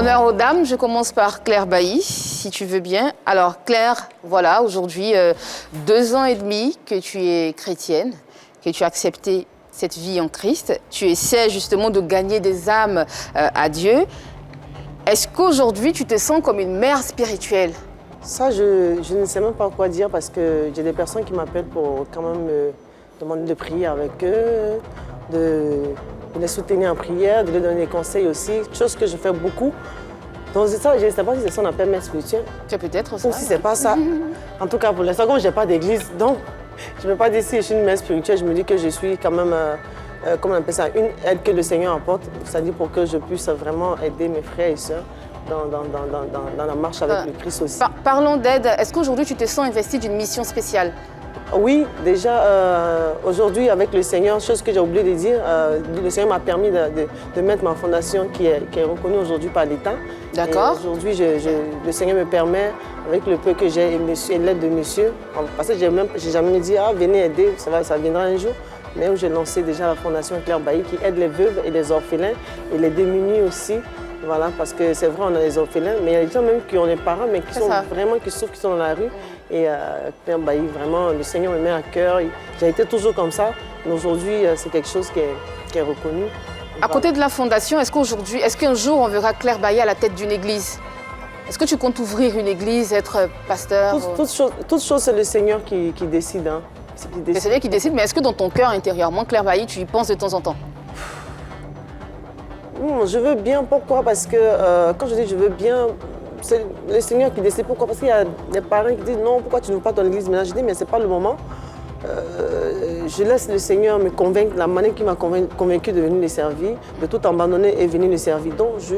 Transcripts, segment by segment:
Honneur aux dames, je commence par Claire Bailly, si tu veux bien. Alors Claire, voilà, aujourd'hui, 2 ans et demi que tu es chrétienne, que tu as accepté cette vie en Christ. Tu essaies justement de gagner des âmes à Dieu. Est-ce qu'aujourd'hui, tu te sens comme une mère spirituelle? Ça, je ne sais même pas quoi dire parce que j'ai des personnes qui m'appellent pour quand même me demander de prier avec eux, de les soutenir en prière, de leur donner des conseils aussi, chose que je fais beaucoup. Donc ça, je ne sais pas si c'est ça qu'on appelle mère spirituelle. C'est peut-être ça. Ou si c'est pas ça. En tout cas, pour l'instant, comme je n'ai pas d'église, donc je ne peux pas dire si je suis une mère spirituelle, je me dis que je suis quand même, comment on appelle ça, une aide que le Seigneur apporte, c'est-à-dire pour que je puisse vraiment aider mes frères et sœurs dans la marche avec le Christ aussi. Parlons d'aide. Est-ce qu'aujourd'hui, tu te sens investi d'une mission spéciale? Oui, déjà, aujourd'hui, avec le Seigneur, chose que j'ai oublié de dire, le Seigneur m'a permis de mettre ma fondation qui est reconnue aujourd'hui par l'État. D'accord. Aujourd'hui, le Seigneur me permet, avec le peu que j'ai et l'aide de monsieur, parce que je n'ai jamais dit, ah, venez aider, ça viendra un jour. Mais où j'ai lancé déjà la fondation Claire Bailly qui aide les veuves et les orphelins et les démunis aussi. Voilà, parce que c'est vrai, on a les orphelins, mais il y a des gens même qui ont des parents, mais qui sont vraiment, qui souffrent, qui sont dans la rue. Et Claire Bailly, vraiment, le Seigneur me met à cœur. J'ai été toujours comme ça, mais aujourd'hui, c'est quelque chose qui est reconnu. À côté de la fondation, est-ce qu'un jour, on verra Claire Bailly à la tête d'une église? Est-ce que tu comptes ouvrir une église, être pasteur? Toute chose, c'est le Seigneur qui décide. Hein. C'est lui qui décide, mais est-ce que dans ton cœur intérieurement, Claire Bailly, tu y penses de temps en temps? Je veux bien, pourquoi? Parce que quand je dis je veux bien, c'est le Seigneur qui décide. Pourquoi? Parce qu'il y a des parents qui disent non, pourquoi tu ne veux pas dans l'église? Mais là, je dis mais ce n'est pas le moment. Je laisse le Seigneur me convaincre, la manière qui m'a convaincu de venir le servir, de tout abandonner et venir le servir. Donc je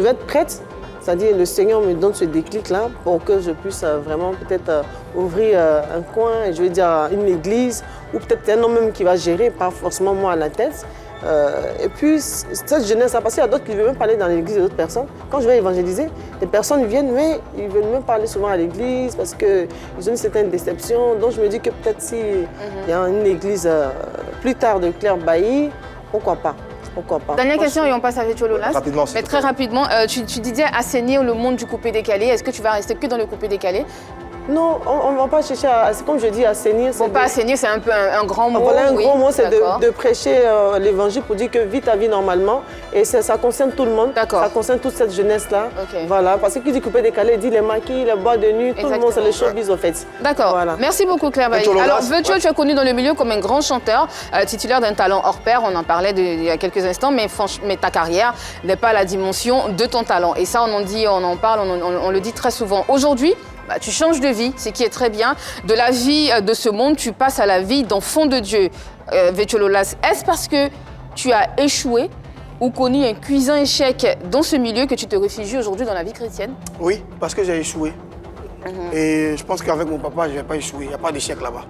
vais être prête, c'est-à-dire le Seigneur me donne ce déclic-là pour que je puisse vraiment peut-être ouvrir un coin, je veux dire une église, ou peut-être un homme même qui va gérer, pas forcément moi à la tête. Et puis, cette jeunesse, parce qu'il y a d'autres qui ne veulent même pas aller dans l'église et d'autres personnes. Quand je vais évangéliser, les personnes viennent, mais ils ne veulent même pas aller souvent à l'église parce qu'ils ont une certaine déception. Donc, je me dis que peut-être s'il y a une église plus tard de Claire Bailly, pourquoi pas? Pourquoi pas? Dernière question et on passe à Vétio-Lolas. Rapidement, mais très rapidement, tu disais assainir le monde du coupé-décalé. Est-ce que tu vas rester que dans le coupé-décalé? Non, on ne va pas chercher à, comme je dis, assainir. Bon, pas assainir, c'est un peu un grand mot. Voilà, un oui, grand mot, c'est de prêcher l'évangile pour dire que vis ta vie normalement. Et ça concerne tout le monde. D'accord. Ça concerne toute cette jeunesse-là. Okay. Voilà, parce que qui dit coupé décalé, dit les maquis, les bois de nuit, tout le monde, c'est le showbiz au fait. D'accord. Voilà. Merci beaucoup, Claire Bailly. Alors, Vétio, tu es connu dans le milieu comme un grand chanteur, titulaire d'un talent hors pair. On en parlait il y a quelques instants, mais ta carrière n'est pas à la dimension de ton talent. Et ça, on en parle, on le dit très souvent. Aujourd'hui, tu changes de vie, ce qui est très bien. De la vie de ce monde, tu passes à la vie d'enfant de Dieu. Vétio-Lolas, est-ce parce que tu as échoué ou connu un cuisant échec dans ce milieu que tu te réfugies aujourd'hui dans la vie chrétienne? Oui, parce que j'ai échoué. Et je pense qu'avec mon papa, je ne vais pas échouer. Il n'y a pas d'échec là-bas.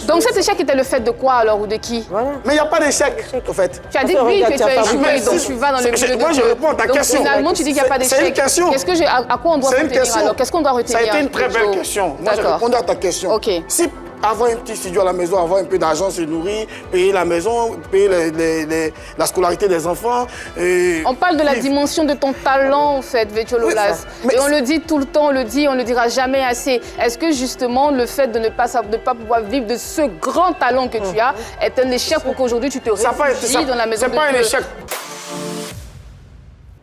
Donc cet échec était le fait de quoi alors ou de qui? Voilà. Mais il n'y a pas d'échec, au fait. Tu as dit oui que tu as échoué, donc tu vas dans le milieu de Moi, je réponds à ta question. Finalement, tu dis qu'il n'y a pas d'échec. C'est une question. À quoi on doit retenir alors? Qu'est-ce qu'on doit retenir? Ça a été une très belle question. Moi, je répondais à ta question. Ok. Si avoir un petit studio à la maison, avoir un peu d'argent, se nourrir, payer la maison, payer la scolarité des enfants. On parle de la dimension de ton talent, en fait, Vétio-Lolas. Et on le dit tout le temps, on le dira jamais assez. Est-ce que justement le fait de ne pas pouvoir vivre de ce grand talent que tu as est un échec pour qu'aujourd'hui tu te réfugies dans la maison de Dieu? C'est pas un échec.